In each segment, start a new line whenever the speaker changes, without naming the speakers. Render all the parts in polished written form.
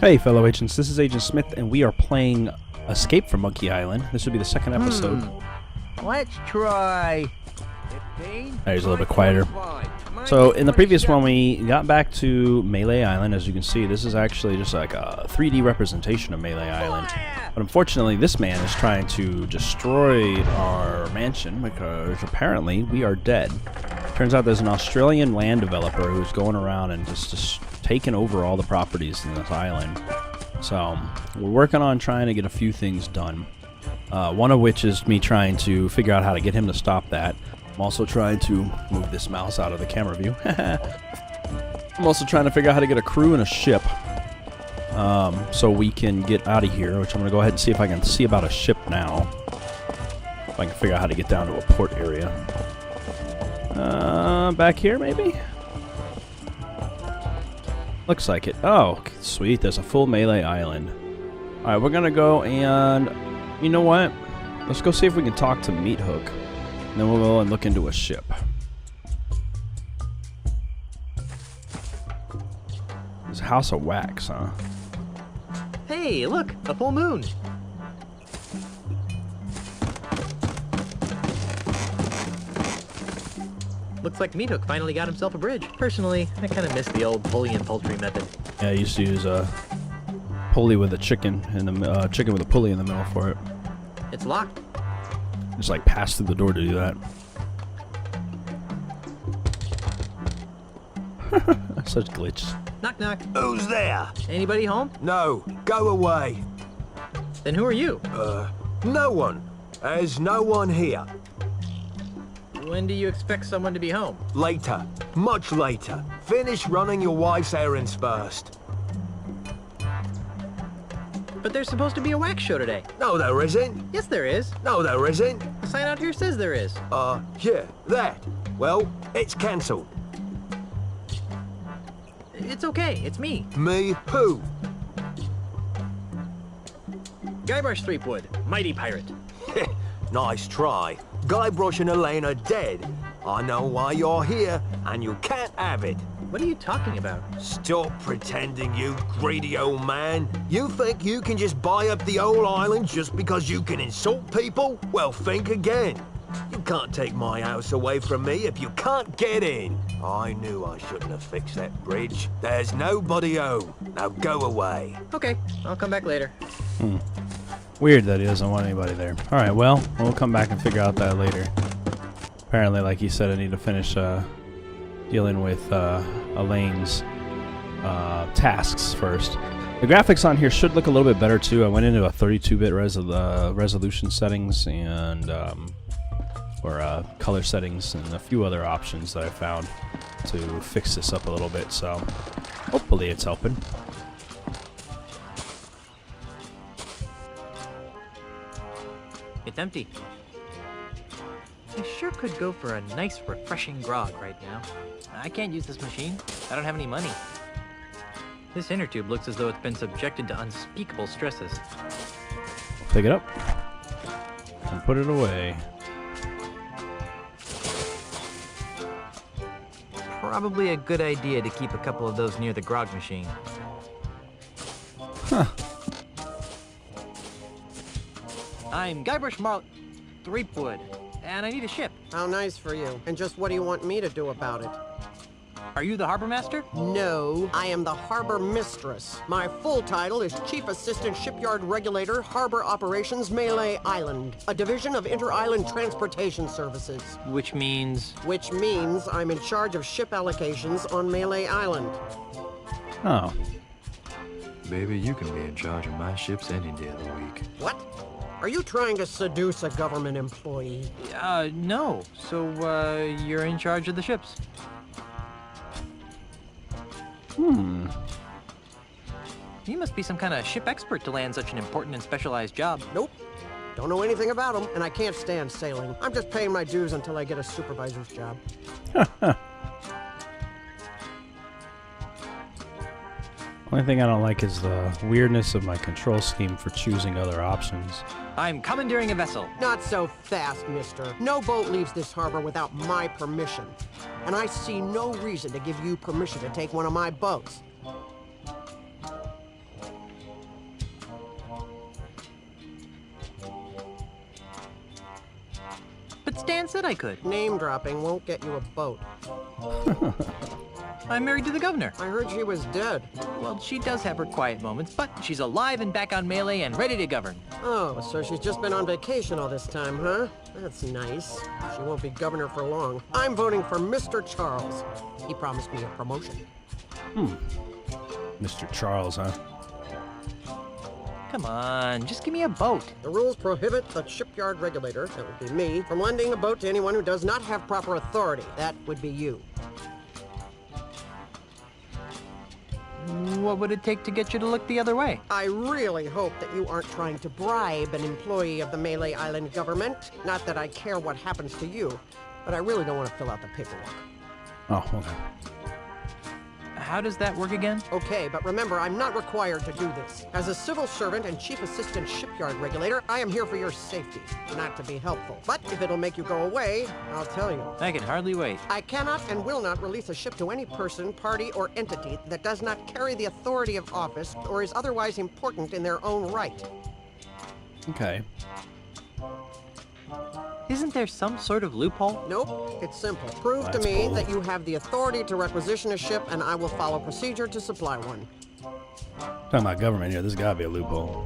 Hey fellow agents, this is Agent Smith and we are playing Escape from Monkey Island. This will be the second episode.
Let's try...
He's a little bit quieter. So in the previous one we got back to Melee Island. As you can see, this is actually just like a 3D representation of Melee Island. But unfortunately this man is trying to destroy our mansion because apparently we are dead. Turns out there's an Australian land developer who's going around and just taking over all the properties in this island. So we're working on trying to get a few things done. One of which is me trying to figure out how to get him to stop that. I'm also trying to move this mouse out of the camera view. I'm also trying to figure out how to get a crew and a ship so we can get out of here, which I'm going to go ahead and see if I can see about a ship now. If I can figure out how to get down to a port area. Back here maybe? Looks like it. Oh, sweet. There's a full Melee Island. Alright, we're going to go and... You know what? Let's go see if we can talk to Meat Hook. And then we'll go and look into a ship. There's a house of wax, huh?
Hey, look! A full moon! Looks like Meat Hook finally got himself a bridge. Personally, I kind of miss the old pulley and poultry method.
Yeah, I used to use a pulley with a chicken and the chicken with a pulley in the middle for it.
It's locked.
Just like pass through the door to do that. Such glitch.
Knock knock.
Who's there?
Anybody home?
No, go away.
Then who are you?
No one. There's no one here.
When do you expect someone to be home?
Later. Much later. Finish running your wife's errands first.
But there's supposed to be a wax show today.
No, there isn't.
Yes, there is.
No, there isn't.
The sign out here says there is.
Yeah, that. Well, it's cancelled.
It's okay. It's me.
Me who?
Guybrush Threepwood, mighty pirate.
Nice try. Guybrush and Elaine are dead. I know why you're here, and you can't have it.
What are you talking about?
Stop pretending, you greedy old man. You think you can just buy up the whole island just because you can insult people? Well, think again. You can't take my house away from me if you can't get in. I knew I shouldn't have fixed that bridge. There's nobody home. Now go away.
Okay, I'll come back later.
Weird that he doesn't want anybody there. Alright, well, we'll come back and figure out that later. Apparently, like he said, I need to finish dealing with Elaine's tasks first. The graphics on here should look a little bit better too. I went into a 32-bit resolution settings and or color settings and a few other options that I found to fix this up a little bit. So hopefully it's helping.
It's empty. I sure could go for a nice, refreshing grog right now. I can't use this machine. I don't have any money. This inner tube looks as though it's been subjected to unspeakable stresses.
Pick it up and put it away.
Probably a good idea to keep a couple of those near the grog machine.
Huh.
I'm Guybrush Threepwood, and I need a ship.
How nice for you. And just what do you want me to do about it?
Are you the harbor master?
No, I am the harbor mistress. My full title is Chief Assistant Shipyard Regulator, Harbor Operations, Melee Island, a division of Inter-Island Transportation Services.
Which means...
Which means I'm in charge of ship allocations on Melee Island.
Oh.
Baby, you can be in charge of my ships any day of the week.
What? Are you trying to seduce a government employee?
No. So, you're in charge of the ships. You must be some kind of ship expert to land such an important and specialized job.
Nope. Don't know anything about them, and I can't stand sailing. I'm just paying my dues until I get a supervisor's job.
Only thing I don't like is the weirdness of my control scheme for choosing other options.
I'm commandeering a vessel.
Not so fast, mister. No boat leaves this harbor without my permission. And I see no reason to give you permission to take one of my boats.
But Stan said I could.
Name dropping won't get you a boat.
I'm married to the governor.
I heard she was dead.
Well, she does have her quiet moments, but she's alive and back on Melee and ready to govern.
Oh, so she's just been on vacation all this time, huh? That's nice. She won't be governor for long. I'm voting for Mr. Charles. He promised me a promotion.
Mr. Charles, huh?
Come on, just give me a boat.
The rules prohibit the shipyard regulator, that would be me, from lending a boat to anyone who does not have proper authority. That would be you.
What would it take to get you to look the other way?
I really hope that you aren't trying to bribe an employee of the Melee Island government. Not that I care what happens to you, but I really don't want to fill out the paperwork.
Oh, okay.
How does that work again?
Okay, but remember, I'm not required to do this. As a civil servant and chief assistant shipyard regulator, I am here for your safety, not to be helpful. But if it'll make you go away, I'll tell you.
I can hardly wait.
I cannot and will not release a ship to any person, party, or entity that does not carry the authority of office or is otherwise important in their own right.
Okay.
Isn't there some sort of loophole?
Nope, it's simple. Prove to
That's
me
cool.
that you have the authority to requisition a ship, and I will follow procedure to supply one.
Talking about government here, there's gotta be a loophole.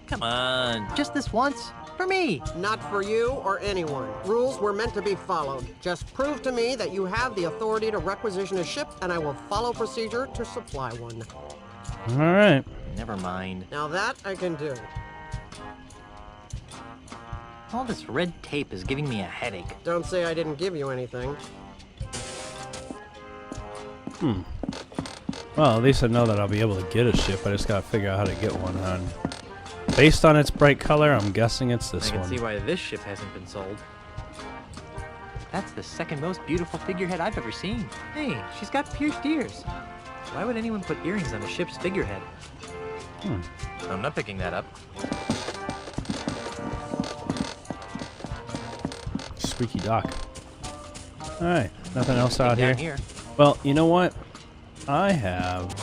Come on, just this once? For me.
Not for you or anyone. Rules were meant to be followed. Just prove to me that you have the authority to requisition a ship, and I will follow procedure to supply one.
Alright.
Never mind.
Now that I can do.
All this red tape is giving me a headache.
Don't say I didn't give you anything.
Well, at least I know that I'll be able to get a ship. I just gotta figure out how to get one. And based on its bright color, I'm guessing it's this
I can
one.
see why this ship hasn't been sold. That's the second most beautiful figurehead I've ever seen. Hey, she's got pierced ears. Why would anyone put earrings on a ship's figurehead? I'm not picking that up.
Squeaky dock. Alright, nothing else out
Down
here. Well, you know what? I have,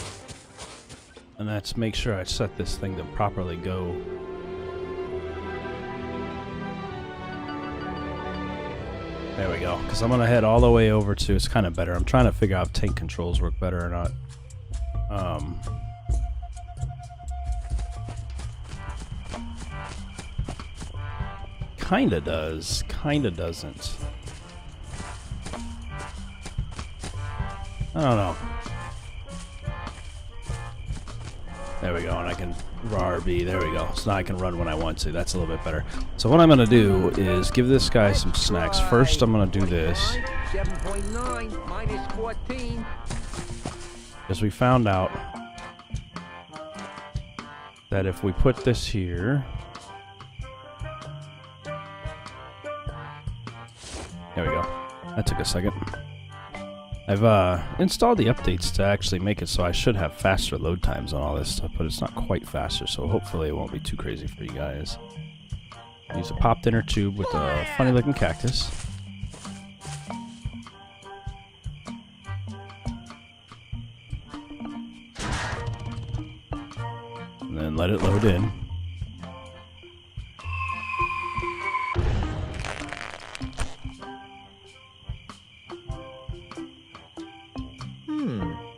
and that's make sure I set this thing to properly go. There we go. Because I'm going to head all the way over to, it's kind of better. I'm trying to figure out if tank controls work better or not. Kinda does, kinda doesn't. I don't know. There we go, and I can RB. There we go. So now I can run when I want to. That's a little bit better. So what I'm going to do is give this guy some snacks. First, I'm going to do this.
7.9 minus 14.
Because we found out that if we put this here... There we go. That took a second. I've installed the updates to actually make it so I should have faster load times on all this stuff, but it's not quite faster, so hopefully it won't be too crazy for you guys. Use a popped inner tube with a funny looking cactus. And then let it load in.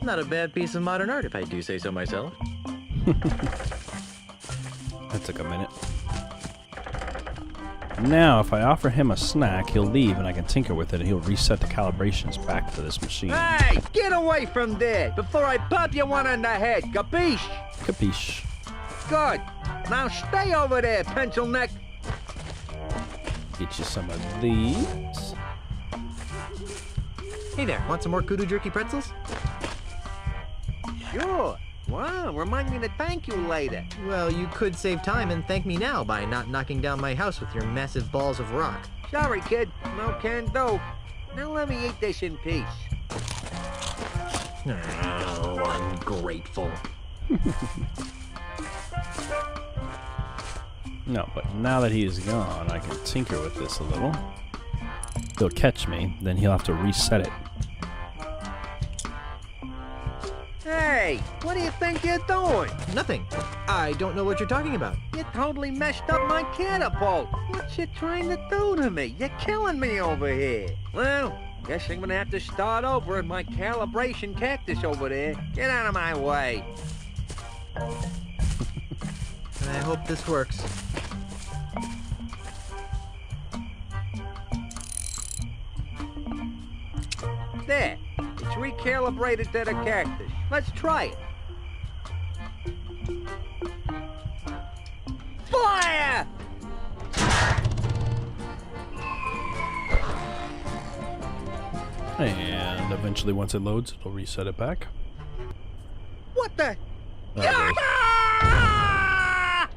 Not a bad piece of modern art, if I do say so myself.
That took a minute. Now, if I offer him a snack, he'll leave and I can tinker with it and he'll reset the calibrations back to this machine.
Hey, get away from there before I pop you one on the head, capiche?
Capiche.
Good. Now stay over there, pencil neck.
Get you some of these.
Hey there, want some more kudu jerky pretzels?
Sure. Wow, remind me to thank you later.
Well, you could save time and thank me now by not knocking down my house with your massive balls of rock.
Sorry, kid. No can do. Now let me eat this in peace.
Oh, ungrateful.
No, but now that he is gone, I can tinker with this a little. He'll catch me, then he'll have to reset it.
Hey,
Hey, what do you think you're doing?
Nothing. I don't know what you're talking about.
You totally messed up my catapult. What you trying to do to me? You're killing me over here. Well, guess I'm gonna have to start over at my calibration cactus over there. Get out of my way.
I hope this works.
There. It's recalibrated to the cactus. Let's try it. Fire!
And eventually, once it loads, it'll reset it back.
What the?
There it is.
Ah!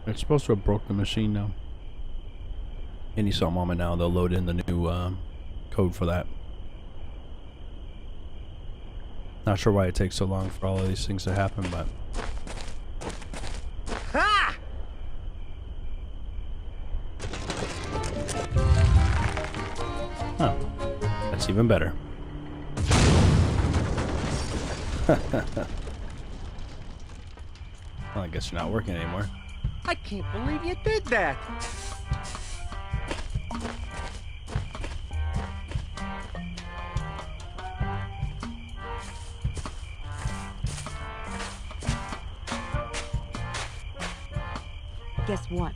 It's supposed to have broke the machine now. Any some moment now, they'll load in the new code for that. Not sure why it takes so long for all of these things to happen, but
Ha!
huh, that's even better. Well, I guess you're not working anymore.
I can't believe you did that.
Guess what?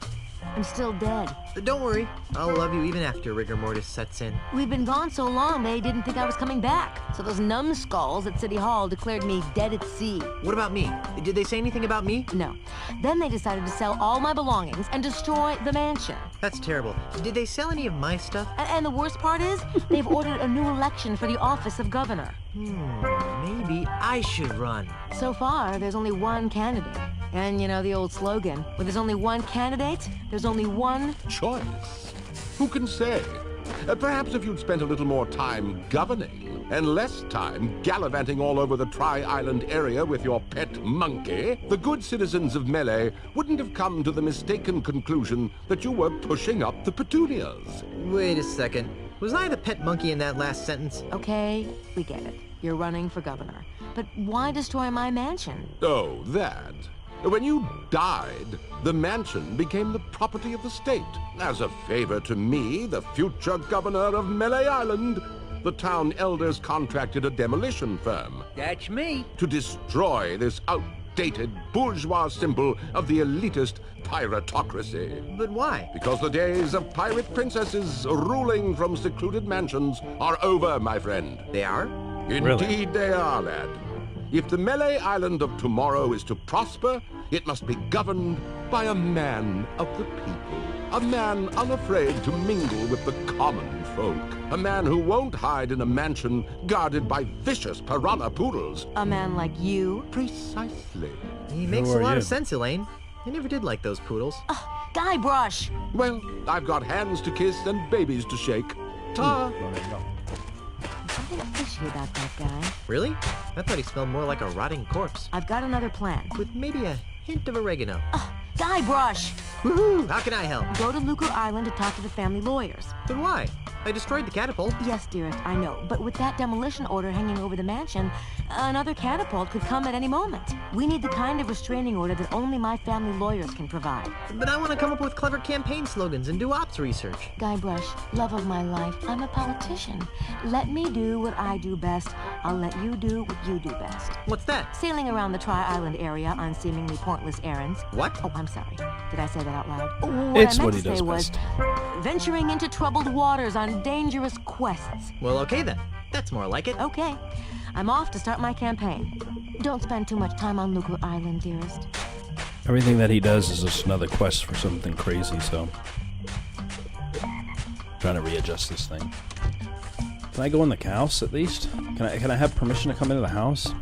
I'm still dead.
Don't worry. I'll love you even after rigor mortis sets in.
We've been gone so long, they didn't think I was coming back. So those numbskulls at City Hall declared me dead at sea.
What about me? Did they say anything about me?
No. Then they decided to sell all my belongings and destroy the mansion.
That's terrible. Did they sell any of my stuff?
And the worst part is, they've ordered a new election for the office of governor.
Maybe I should run.
So far, there's only one candidate. And you know the old slogan, when there's only one candidate, there's only one
choice. Who can say? Perhaps if you'd spent a little more time governing and less time gallivanting all over the Tri-Island area with your pet monkey, the good citizens of Melee wouldn't have come to the mistaken conclusion that you were pushing up the petunias.
Wait a second. Was I the pet monkey in that last sentence?
Okay, we get it. You're running for governor. But why destroy my mansion?
Oh, that. When you died, the mansion became the property of the state. As a favor to me, the future governor of Melee Island, the town elders contracted a demolition firm
That's me.
to destroy this outdated bourgeois symbol of the elitist piratocracy.
But why?
Because the days of pirate princesses ruling from secluded mansions are over, my friend.
They are?
Indeed they are, lad. If the Melee Island of tomorrow is to prosper, it must be governed by a man of the people. A man unafraid to mingle with the common folk. A man who won't hide in a mansion guarded by vicious piranha poodles.
A man like you?
Precisely.
He makes
Who
a
are
lot
you?
of sense, Elaine. I never did like those poodles.
Guybrush!
Well, I've got hands to kiss and babies to shake. Ta!
Well, there you go.
Something fishy about that guy.
Really? I thought he smelled more like a rotting corpse.
I've got another plan.
With maybe a hint of oregano.
Guybrush!
Woohoo! How can I help?
Go to Lucre Island to talk to the family lawyers.
But why? I destroyed the catapult.
Yes, dearest, I know. But with that demolition order hanging over the mansion, another catapult could come at any moment. We need the kind of restraining order that only my family lawyers can provide.
But I want to come up with clever campaign slogans and do ops research.
Guybrush, love of my life, I'm a politician. Let me do what I do best. I'll let you do what you do best.
What's that?
Sailing around the Tri-Island area on seemingly pointless errands.
What?
Oh, I'm sorry. Did I say that out loud?
It's
I
what
meant
he
to
does
say was
best.
venturing into troubled waters on dangerous quests.
Well, okay then. That's more like it.
Okay, I'm off to start my campaign. Don't spend too much time on Lucre Island, dearest.
Everything that he does is just another quest for something crazy, so trying to readjust this thing. Can I go in the house at least? Can I have permission to come into the house?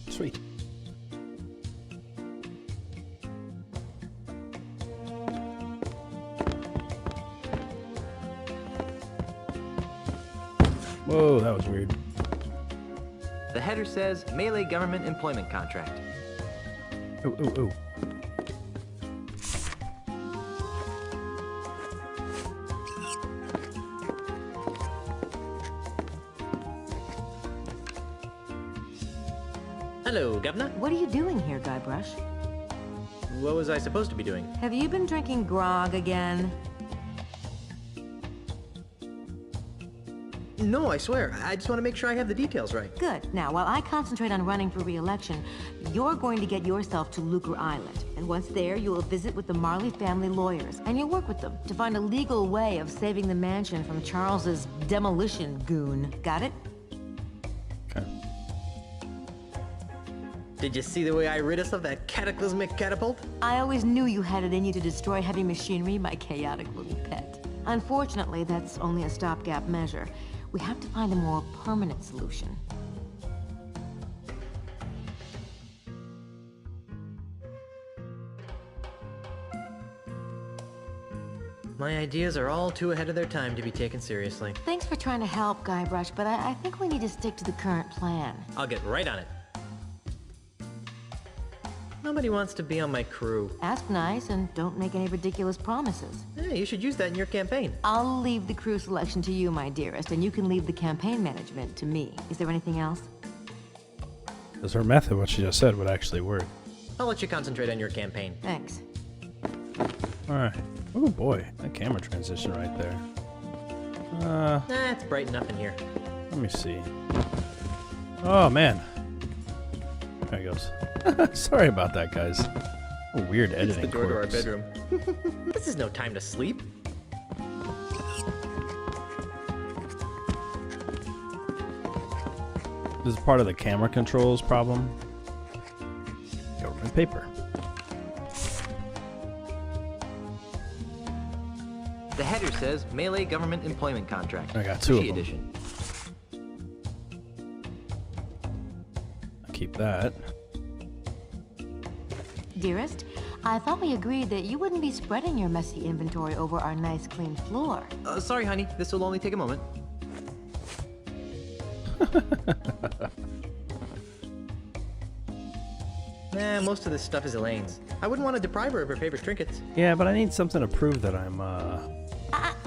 Sweet. Whoa, that was weird.
The The header says Melee Government Employment Contract.
Ooh, ooh, ooh.
Hello, Governor.
What are you doing here, Guybrush?
What was I supposed to be doing?
Have you been drinking grog again?
No, I swear. I just want to make sure I have the details right.
Good. Now, while I concentrate on running for re-election, you're going to get yourself to Lucre Island. And once there, you will visit with the Marley family lawyers, and you'll work with them to find a legal way of saving the mansion from Charles's demolition goon. Got it?
Okay.
Did you see the way I rid us of that cataclysmic catapult?
I always knew you had it in you to destroy heavy machinery, my chaotic little pet. Unfortunately, that's only a stopgap measure. We have to find a more permanent solution.
My ideas are all too ahead of their time to be taken seriously.
Thanks for trying to help, Guybrush, but I think we need to stick to the current plan.
I'll get right on it. Nobody wants to be on my crew.
Ask nice and don't make any ridiculous promises.
Hey, you should use that in your campaign.
I'll leave the crew selection to you, my dearest, and you can leave the campaign management to me. Is there anything else?
Because her method, what she just said, would actually work.
I'll let you concentrate on your campaign.
Thanks.
Alright. Oh boy, that camera transition right there.
It's bright enough in here.
Let me see. Oh man. There he goes. Sorry about that, guys. Oh, weird editing.
It's the door
quirks.
to our bedroom. This is no time to sleep.
This is part of the camera controls problem. Government paper.
The header says Melee Government Employment Contract.
I got two of them.
Edition.
Keep that.
Dearest, I thought we agreed that you wouldn't be spreading your messy inventory over our nice clean floor.
Sorry, honey. This will only take a moment. Most of this stuff is Elaine's. I wouldn't want to deprive her of her favorite trinkets.
Yeah, but I need something to prove that I'm,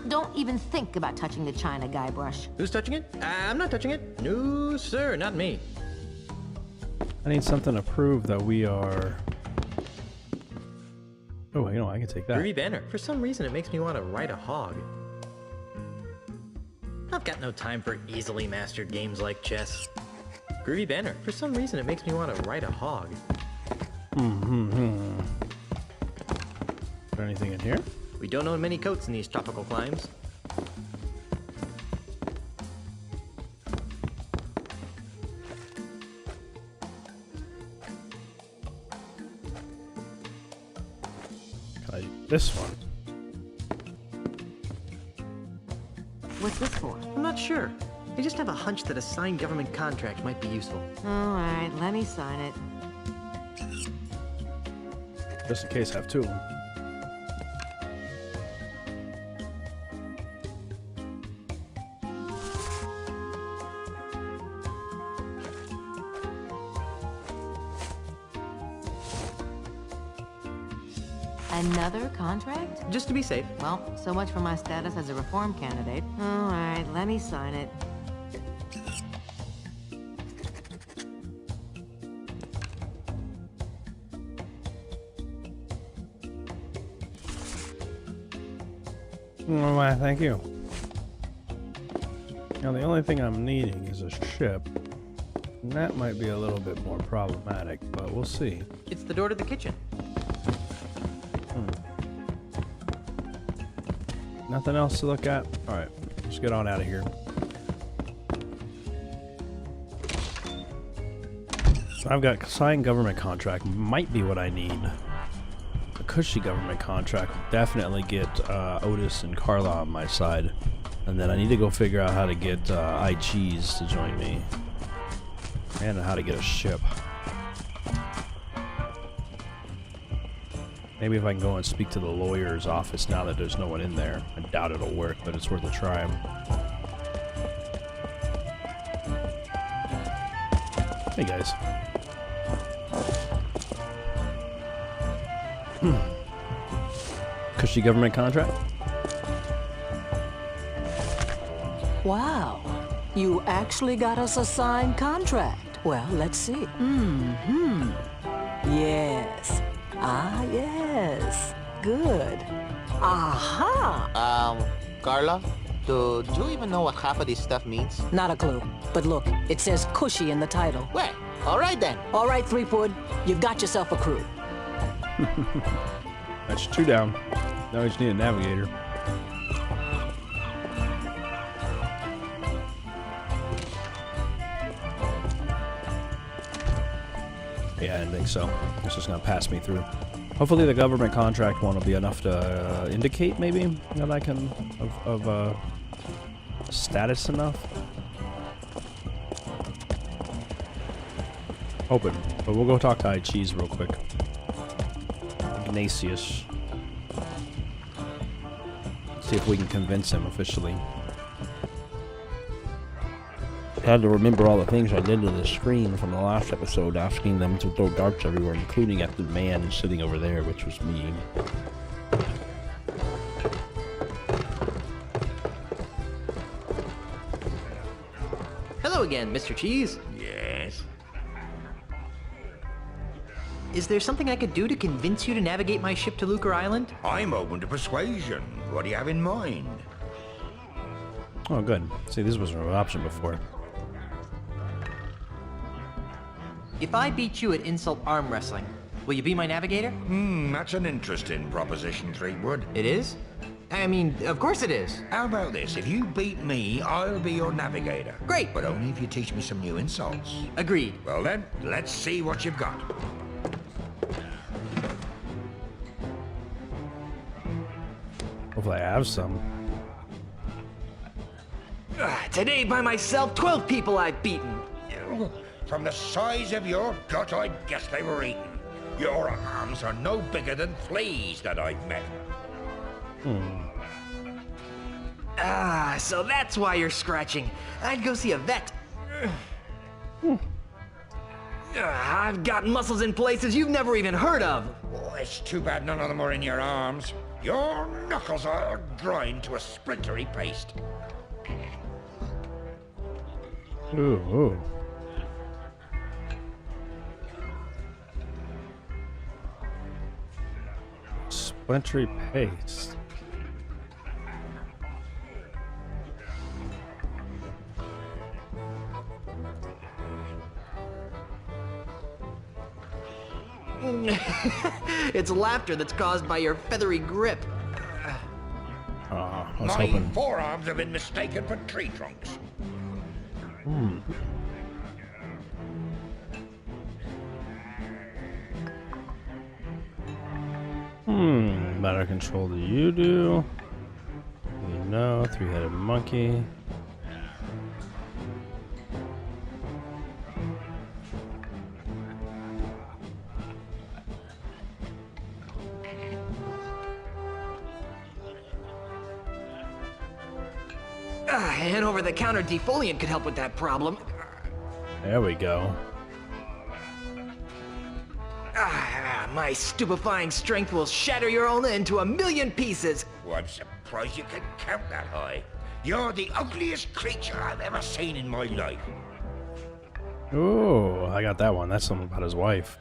Don't even think about touching the china, Guybrush.
Who's touching it? I'm not touching it. No, sir, not me.
I need something to prove that we are... Oh, you know, I can take that.
Groovy banner. For some reason, it makes me want to ride a hog. I've got no time for easily mastered games like chess. Groovy banner. For some reason, it makes me want to ride a hog.
Is there anything in here?
We don't own many coats in these tropical climes.
This one.
What's this for?
I'm not sure. I just have a hunch that a signed government contract might be useful.
All right, let me sign it.
Just in case I have two of them.
Another contract?
Just to be safe.
Well, so much for my status as a reform candidate. All right, let me sign it.
Oh, why, thank you. Now, the only thing I'm needing is a ship. And that might be a little bit more problematic, but we'll see.
It's the door to the kitchen.
Nothing else to look at? Alright, let's get on out of here. So I've got signed government contract, might be what I need. A cushy government contract would definitely get Otis and Carla on my side. And then I need to go figure out how to get iCheese to join me. And how to get a ship. Maybe if I can go and speak to the lawyer's office now that there's no one in there. I doubt it'll work, but it's worth a try. Hey guys. Cushy government contract?
Wow. You actually got us a signed contract. Well, let's see. Yes. Ah, yes. Good. Aha!
Carla, do you even know what half of this stuff means?
Not a clue. But look, it says cushy in the title.
Well, all right then.
All right, Threepwood. You've got yourself a crew.
That's 2 down. Now we just need a navigator. Yeah, I didn't think so. It's just gonna pass me through. Hopefully the government contract one will be enough to indicate maybe that I can of status enough. Open, but we'll go talk to Cheese real quick. Ignatius. See if we can convince him officially. I had to remember all the things I did to the screen from the last episode, asking them to throw darts everywhere, including at the man sitting over there, which was me.
Hello again, Mr. Cheese.
Yes?
Is there something I could do to convince you to navigate my ship to Lucre Island?
I'm open to persuasion. What do you have in mind?
Oh, good. See, this wasn't an option before.
If I beat you at insult arm wrestling, will you be my navigator?
That's an interesting proposition, Threepwood.
It is? I mean, of course it is.
How about this? If you beat me, I'll be your navigator.
Great.
But only if you teach me some new insults.
Agreed.
Well then, let's see what you've got.
Hopefully I have some.
Today by myself, 12 people I've beaten.
From the size of your gut, I guess they were eaten. Your arms are no bigger than fleas that I've met.
So that's why you're scratching. I'd go see a vet. I've got muscles in places you've never even heard of.
Oh, it's too bad none of them are in your arms. Your knuckles are grind to a splintery paste.
Ooh. Splintery paste.
It's laughter that's caused by your feathery grip.
I was
My
hoping.
forearms have been mistaken for tree trunks.
Better control than you do. You know, 3-headed monkey.
An over-the-counter defoliant could help with that problem.
There we go.
My stupefying strength will shatter your ulna into a million pieces.
Oh, I'm surprised you can count that high. You're the ugliest creature I've ever seen in my life.
Ooh, I got that one. That's something about his wife.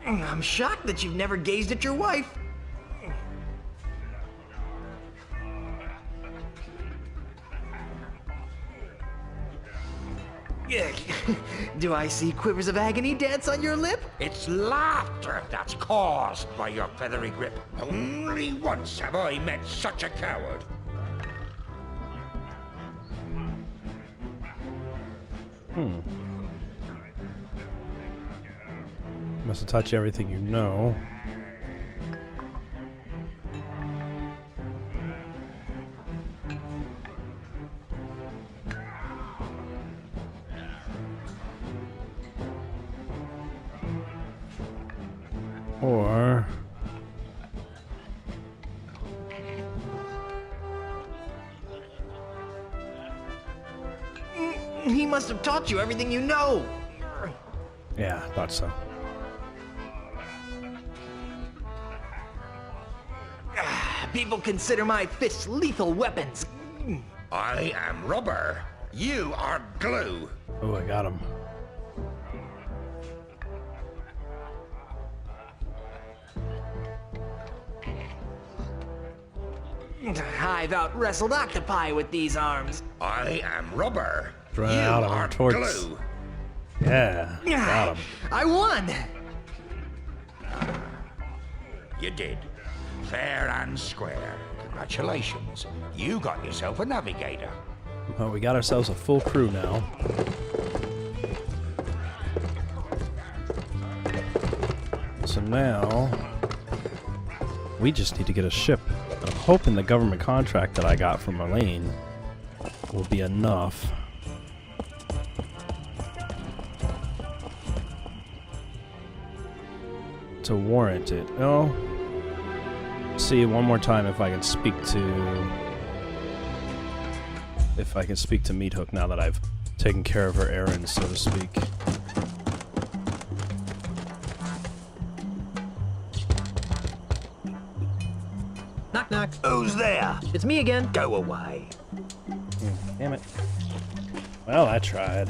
I'm shocked that you've never gazed at your wife. Do I see quivers of agony dance on your lip?
It's laughter that's caused by your feathery grip. Only once have I met such a coward.
Must have touched everything you know. Or
must have taught you everything you know.
Yeah, I thought so.
People consider my fists lethal weapons.
I am rubber. You are glue.
Oh, I got him.
I've out-wrestled octopi with these arms.
I am rubber.
Run
You
out of
are
torts.
glue.
Yeah, got him.
I won!
You did. Fair and square. Congratulations. You got yourself a navigator.
Well, we got ourselves a full crew now. So now, we just need to get a ship. I'm hoping the government contract that I got from Elaine will be enough. To warrant it. Oh. See one more time if I can speak to Meat Hook now that I've taken care of her errands, so to speak.
Knock knock.
Who's there?
It's me again.
Go away.
Damn it. Well, I tried.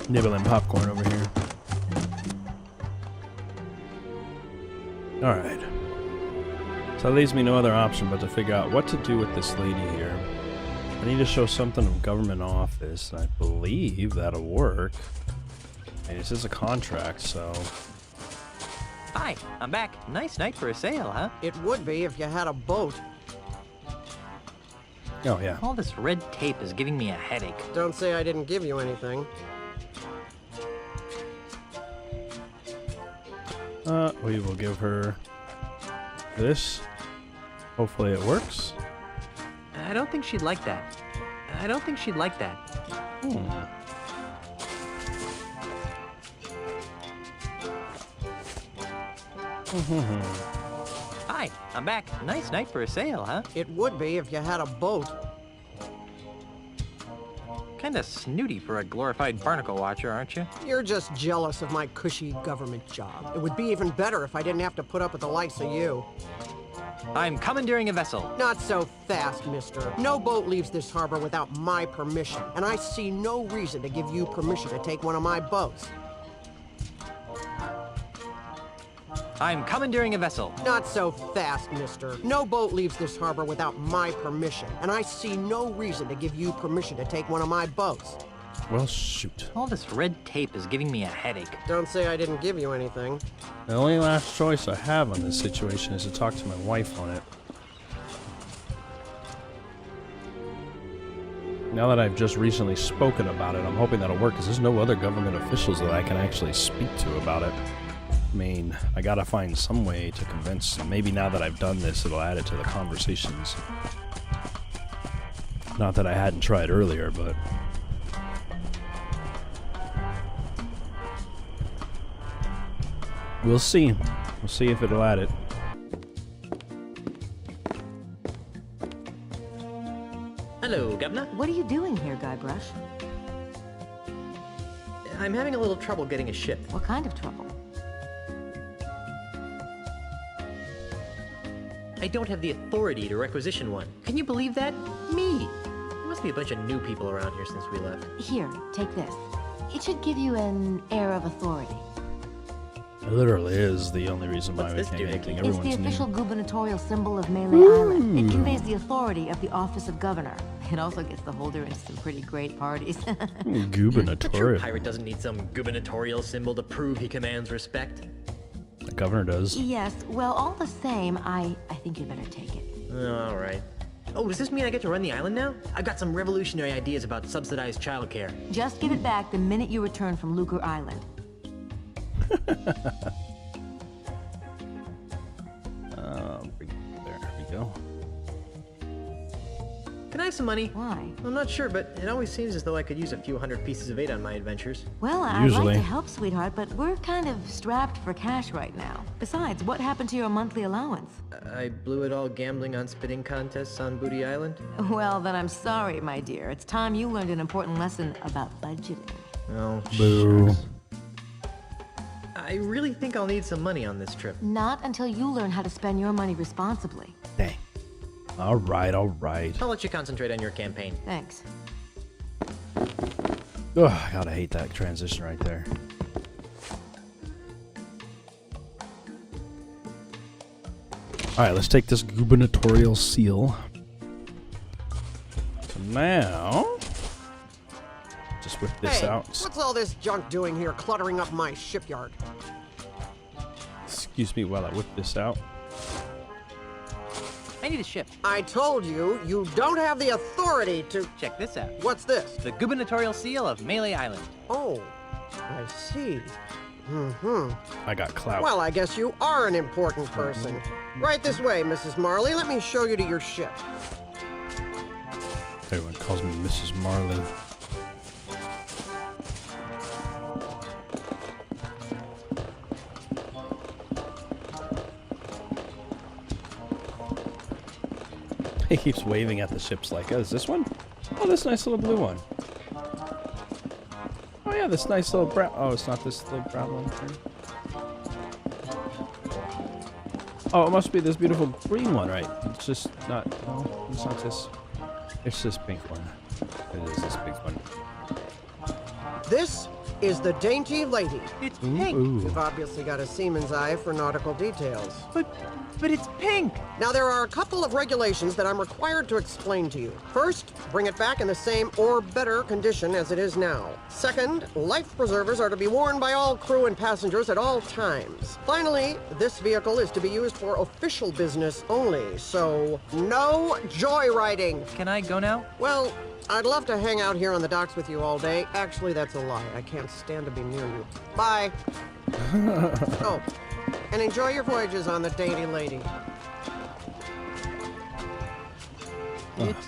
Nibbling popcorn over here. Alright. So that leaves me no other option but to figure out what to do with this lady here. I need to show something of government office, and I believe that'll work. And this is a contract, so...
Hi, I'm back. Nice night for a sail, huh?
It would be if you had a boat.
Oh, yeah.
All this red tape is giving me a headache.
Don't say I didn't give you anything.
We will give her this. Hopefully it works.
I don't think she'd like that. I don't think she'd like that. Hi, I'm back. Nice night for a sail, huh?
It would be if you had a boat.
Kinda snooty for a glorified barnacle watcher, aren't you?
You're just jealous of my cushy government job. It would be even better if I didn't have to put up with the likes of you.
I'm commandeering a vessel.
Not so fast, mister. No boat leaves this harbor without my permission, and I see no reason to give you permission to take one of my boats.
I'm commandeering a vessel.
Not so fast, mister. No boat leaves this harbor without my permission, and I see no reason to give you permission to take one of my boats.
Well, shoot.
All this red tape is giving me a headache.
Don't say I didn't give you anything.
The only last choice I have on this situation is to talk to my wife on it. Now that I've just recently spoken about it, I'm hoping that'll work, because there's no other government officials that I can actually speak to about it. I mean, I gotta find some way to convince them. Maybe now that I've done this, it'll add it to the conversations. Not that I hadn't tried earlier, but... we'll see. We'll see if it'll add it.
Hello, Governor.
What are you doing here, Guybrush?
I'm having a little trouble getting a ship.
What kind of trouble?
I don't have the authority to requisition one. Can you believe that? Me! There must be a bunch of new people around here since we left.
Here, take this. It should give you an air of authority.
It literally is the only reason why
What's
we
this
can't
do,
get anything.
Nikki?
It's the
Everyone's
official
new.
gubernatorial symbol of Melee Island. It conveys the authority of the office of governor. It also gets the holder into some pretty great parties.
A true
Gubernatorial.
pirate doesn't need some gubernatorial symbol to prove he commands respect.
The governor does.
Yes, well, all the same, I think you'd better take it.
All right. Oh, does this mean I get to run the island now? I've got some revolutionary ideas about subsidized childcare.
Just give it back the minute you return from Lucre Island.
There we go.
Can I have some money?
Why?
I'm not sure, but it always seems as though I could use a few hundred pieces of 8 on my adventures.
Well, I'd like
Usually.
to help, sweetheart, but we're kind of strapped for cash right now. Besides, what happened to your monthly allowance?
I blew it all gambling on spitting contests on Booty Island.
Well, then I'm sorry, my dear. It's time you learned an important lesson about budgeting.
Oh,
Boo.
shucks. I really think I'll need some money on this trip.
Not until you learn how to spend your money responsibly.
Dang. All right, all right.
I'll let you concentrate on your campaign.
Thanks.
Ugh, God, I hate that transition right there. All right, let's take this gubernatorial seal. So now, just whip this
Hey,
out.
what's all this junk doing here, cluttering up my shipyard?
Excuse me while I whip this out.
I need a ship.
I told you, you don't have the authority to...
Check this out.
What's this?
The gubernatorial seal of Melee Island.
Oh, I see. Mm-hmm.
I got clout.
Well, I guess you are an important person. Right this way, Mrs. Marley. Let me show you to your ship.
Everyone calls me Mrs. Marley. He keeps waving at the ships like, oh, is this one? Oh, this nice little blue one. Oh yeah, this nice little brown. Oh, it's not this little brown one thing. Oh, it must be this beautiful green one, right? It's just not. No, it's not this. It's this pink one. It is this pink one.
This is the Dainty Lady.
It's pink.
Ooh.
You've obviously got a seaman's eye for nautical details.
But it's pink.
Now, there are a couple of regulations that I'm required to explain to you. First, bring it back in the same or better condition as it is now. Second, life preservers are to be worn by all crew and passengers at all times. Finally, this vehicle is to be used for official business only, so no joyriding.
Can I go now?
Well, I'd love to hang out here on the docks with you all day. Actually, that's a lie. I can't stand to be near you. Bye. Oh, and enjoy your voyages on the Dainty Lady.
It's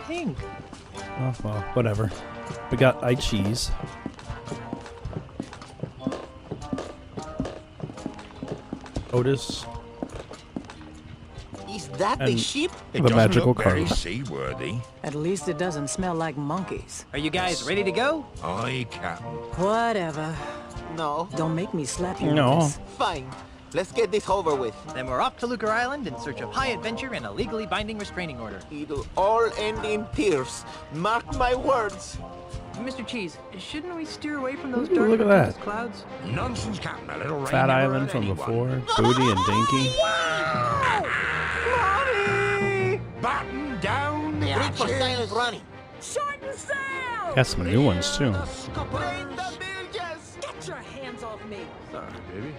pink.
Oh, well, whatever. We got cheese. Otis.
Is that the
And
ship?
It
the
doesn't
magical
look very
card.
seaworthy.
At least it doesn't smell like monkeys.
Are you guys ready to go?
Aye, Captain.
Whatever.
No.
Don't make me slap you.
No.
with this.
Fine. Let's get this over with.
Then we're off to Lucre Island in search of high adventure and a legally binding restraining order.
It'll all end in tears. Mark my words.
Mr. Cheese, shouldn't we steer away from those
Ooh,
dark
look at
pretentious
that.
clouds?
Nonsense, Captain. A little rain
Fat
never
Island
hurt
from
anyone.
before. Booty and Dinky.
Batten down the
Break for
hatches.
silent running.
Shorten sail!
Got some new ones too.
Brain the bilges.
Get your hands off me!
Sorry, baby.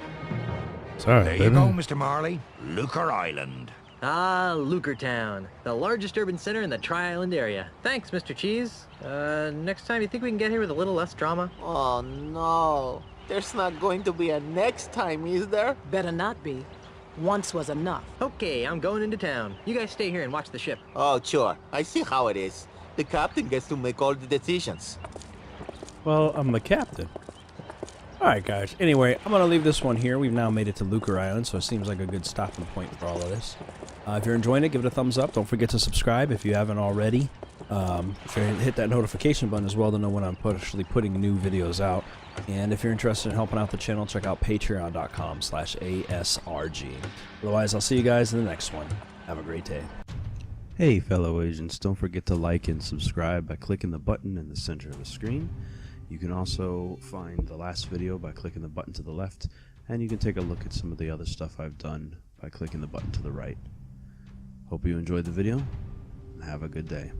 Sorry,
There
baby.
you go, Mr. Marley. Lucre Island.
Ah, Lucre Town, the largest urban center in the Tri-Island area. Thanks, Mr. Cheese. Next time, you think we can get here with a little less drama?
Oh no. There's not going to be a next time, is there?
Better not be. Once was enough.
Okay, I'm going into town. You guys stay here and watch the ship.
Oh, sure. I see how it is. The captain gets to make all the decisions.
Well, I'm the captain. Alright, guys. Anyway, I'm going to leave this one here. We've now made it to Lucre Island, so it seems like a good stopping point for all of this. If you're enjoying it, give it a thumbs up. Don't forget to subscribe if you haven't already. Hit that notification button as well to know when I'm actually putting new videos out. And if you're interested in helping out the channel, check out patreon.com/ASRG. Otherwise, I'll see you guys in the next one. Have a great day. Hey, fellow agents, don't forget to like and subscribe by clicking the button in the center of the screen. You can also find the last video by clicking the button to the left, and you can take a look at some of the other stuff I've done by clicking the button to the right. Hope you enjoyed the video, and have a good day.